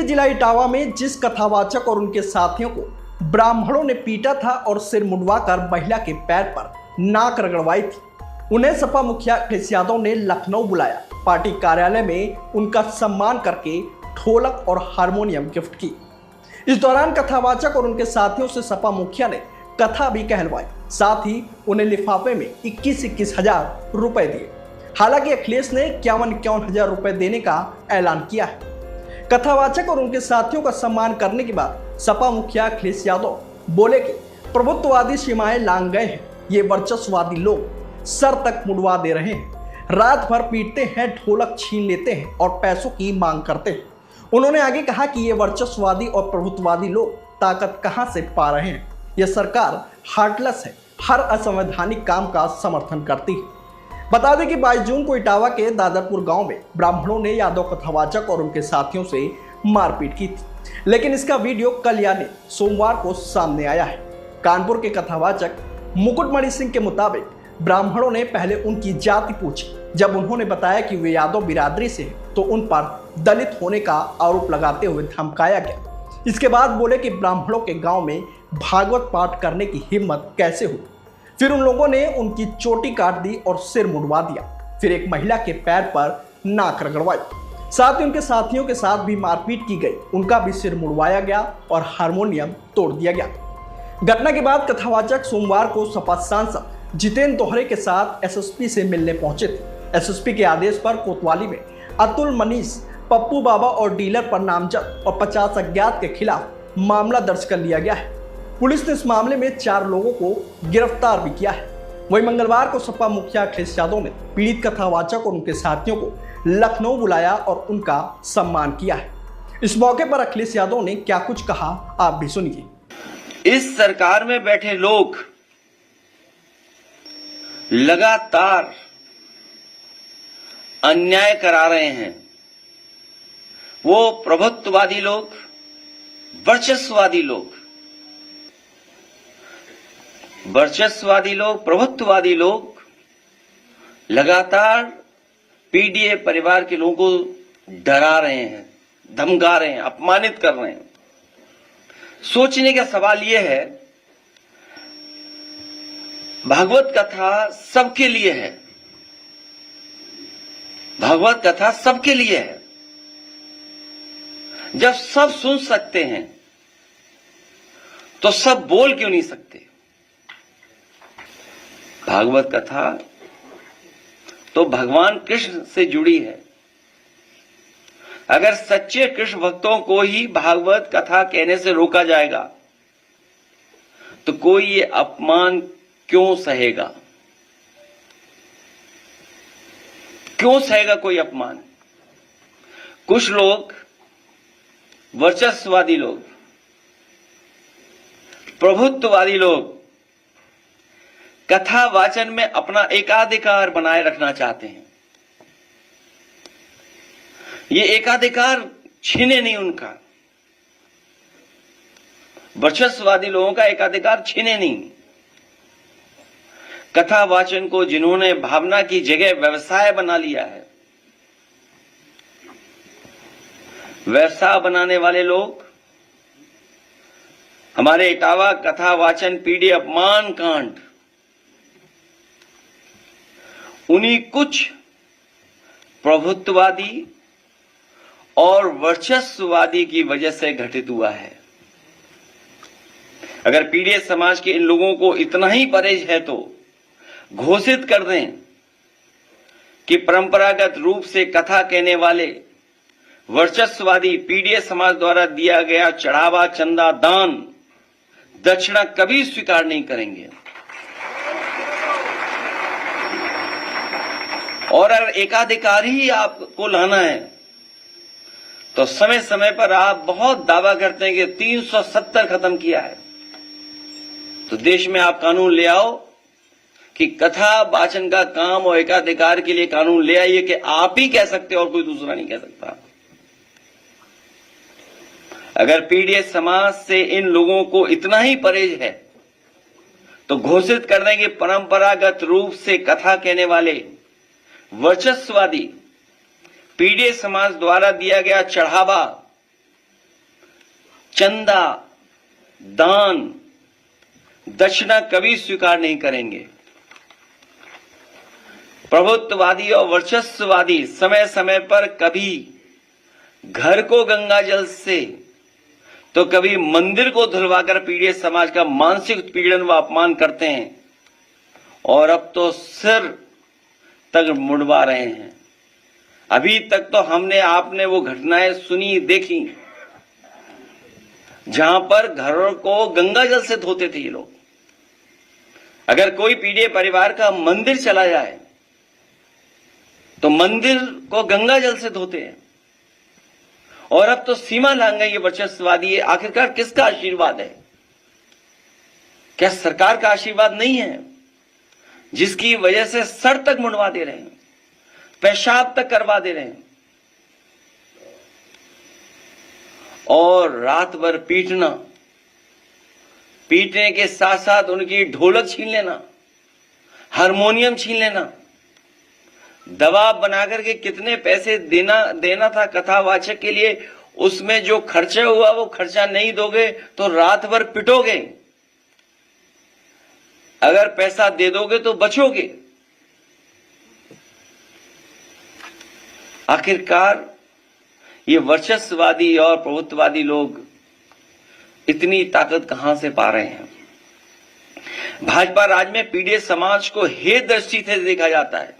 जिला इटावा में जिस कथावाचक और उनके साथियों को ब्राह्मणों ने पीटा था और सिर मुंडवाकर महिला के पैर पर नाक रगड़वाई थी, उन्हें सपा मुखिया अखिलेश यादव ने लखनऊ बुलाया। पार्टी कार्यालय में उनका सम्मान करके ढोलक और हारमोनियम गिफ्ट की। इस दौरान कथावाचक और उनके साथियों से सपा मुखिया ने कथा भी कहलवाई, साथ ही उन्हें लिफाफे में 21-21 हजार रुपए दिए। हालांकि अखिलेश ने 51-51 हजार रुपए देने का ऐलान किया है। कथावाचक और उनके साथियों का सम्मान करने के बाद सपा मुखिया अखिलेश यादव बोले कि प्रभुत्ववादी सीमाएं लांघ गए हैं, ये वर्चस्ववादी लोग सर तक मुड़वा दे रहे हैं, रात भर पीटते हैं, ढोलक छीन लेते हैं और पैसों की मांग करते हैं। उन्होंने आगे कहा कि ये वर्चस्ववादी और प्रभुत्ववादी लोग ताकत कहां से पा रहे हैं, यह सरकार हार्टलेस है, हर असंवैधानिक काम का समर्थन करती है। बता दें कि 22 जून को इटावा के दादरपुर गांव में ब्राह्मणों ने यादव कथावाचक और उनके साथियों से मारपीट की थी, लेकिन इसका वीडियो कल यानी सोमवार को सामने आया है। कानपुर के कथावाचक मुकुटमणि सिंह के मुताबिक ब्राह्मणों ने पहले उनकी जाति पूछी। जब उन्होंने बताया कि वे यादव बिरादरी से हैं, तो उन पर दलित होने का आरोप लगाते हुए धमकाया गया। इसके बाद बोले कि ब्राह्मणों के गांव में भागवत पाठ करने की हिम्मत कैसे हुई। फिर उन लोगों ने उनकी चोटी काट दी और सिर मुड़वा दिया। फिर एक महिला के पैर पर नाक रगड़वाई, साथ ही उनके साथियों के साथ भी मारपीट की गई, उनका भी सिर मुड़वाया गया और हारमोनियम तोड़ दिया गया। घटना के बाद कथावाचक सोमवार को सपा सांसद जितेंद्र दोहरे के साथ एसएसपी से मिलने पहुंचे थे। एसएसपी के आदेश पर कोतवाली में अतुल, मनीष, पप्पू बाबा और डीलर पर नामजद और 50 अज्ञात के खिलाफ मामला दर्ज कर लिया गया है। पुलिस ने इस मामले में 4 लोगों को गिरफ्तार भी किया है। वहीं मंगलवार को सपा मुखिया अखिलेश यादव ने पीड़ित कथावाचक और उनके साथियों को लखनऊ बुलाया और उनका सम्मान किया है। इस मौके पर अखिलेश यादव ने क्या कुछ कहा, आप भी सुनिए। इस सरकार में बैठे लोग लगातार अन्याय करा रहे हैं। वो प्रभुत्ववादी लोग, वर्चस्ववादी लोग, प्रभुत्ववादी लोग लगातार पीडीए परिवार के लोगों को डरा रहे हैं, धमका रहे हैं, अपमानित कर रहे हैं। सोचने का सवाल यह है, भागवत कथा सबके लिए है, भागवत कथा सबके लिए है। जब सब सुन सकते हैं तो सब बोल क्यों नहीं सकते? भागवत कथा तो भगवान कृष्ण से जुड़ी है। अगर सच्चे कृष्ण भक्तों को ही भागवत कथा कहने से रोका जाएगा तो कोई ये अपमान क्यों सहेगा? क्यों सहेगा कोई अपमान? कुछ लोग, वर्चस्ववादी लोग, प्रभुत्ववादी लोग कथा वाचन में अपना एकाधिकार बनाए रखना चाहते हैं। ये एकाधिकार छीने नहीं उनका, वर्चस्ववादी लोगों का एकाधिकार छीने नहीं। कथा वाचन को जिन्होंने भावना की जगह व्यवसाय बना लिया है, व्यवसाय बनाने वाले लोग हमारे इटावा कथा वाचन पीढ़ी अपमान कांड उन्हीं कुछ प्रभुत्ववादी और वर्चस्ववादी की वजह से घटित हुआ है। अगर पीड़ित समाज के इन लोगों को इतना ही परहेज है तो घोषित कर दें कि परंपरागत रूप से कथा कहने वाले वर्चस्ववादी पीड़ित समाज द्वारा दिया गया चढ़ावा, चंदा, दान, दक्षिणा कभी स्वीकार नहीं करेंगे। और अगर एकाधिकार ही आपको लाना है तो समय समय पर आप बहुत दावा करते हैं कि 370 खत्म किया है, तो देश में आप कानून ले आओ कि कथा वाचन का काम और एकाधिकार के लिए कानून ले आइए कि आप ही कह सकते और कोई दूसरा नहीं कह सकता। अगर पीड़ित समाज से इन लोगों को इतना ही परहेज है तो घोषित कर देंगे परंपरागत रूप से कथा कहने वाले वर्चस्ववादी पीड़ित समाज द्वारा दिया गया चढ़ावा, चंदा, दान, दक्षिणा कभी स्वीकार नहीं करेंगे। प्रभुत्ववादी और वर्चस्ववादी समय समय पर कभी घर को गंगा जल से तो कभी मंदिर को धुलवाकर पीड़ित समाज का मानसिक उत्पीड़न व अपमान करते हैं और अब तो सिर तक मुड़वा रहे हैं। अभी तक तो आपने वो घटनाएं सुनी देखी जहां पर घरों को गंगा जल से धोते थे ये लोग। अगर कोई पीड़ित परिवार का मंदिर चला जाए तो मंदिर को गंगा जल से धोते हैं और अब तो सीमा लांघ गई ये वर्चस्ववादी। आखिरकार किसका आशीर्वाद है? क्या सरकार का आशीर्वाद नहीं है जिसकी वजह से सर तक मुंडवा दे रहे हैं, पेशाब तक करवा दे रहे हैं और रात भर पीटने के साथ साथ उनकी ढोलक छीन लेना, हारमोनियम छीन लेना, दबाव बनाकर के कितने पैसे देना था कथावाचक के लिए, उसमें जो खर्चा हुआ वो खर्चा नहीं दोगे तो रात भर पिटोगे, अगर पैसा दे दोगे तो बचोगे। आखिरकार ये वर्चस्ववादी और प्रभुत्ववादी लोग इतनी ताकत कहां से पा रहे हैं? भाजपा राज में पीड़ित समाज को हेय दृष्टि से देखा जाता है।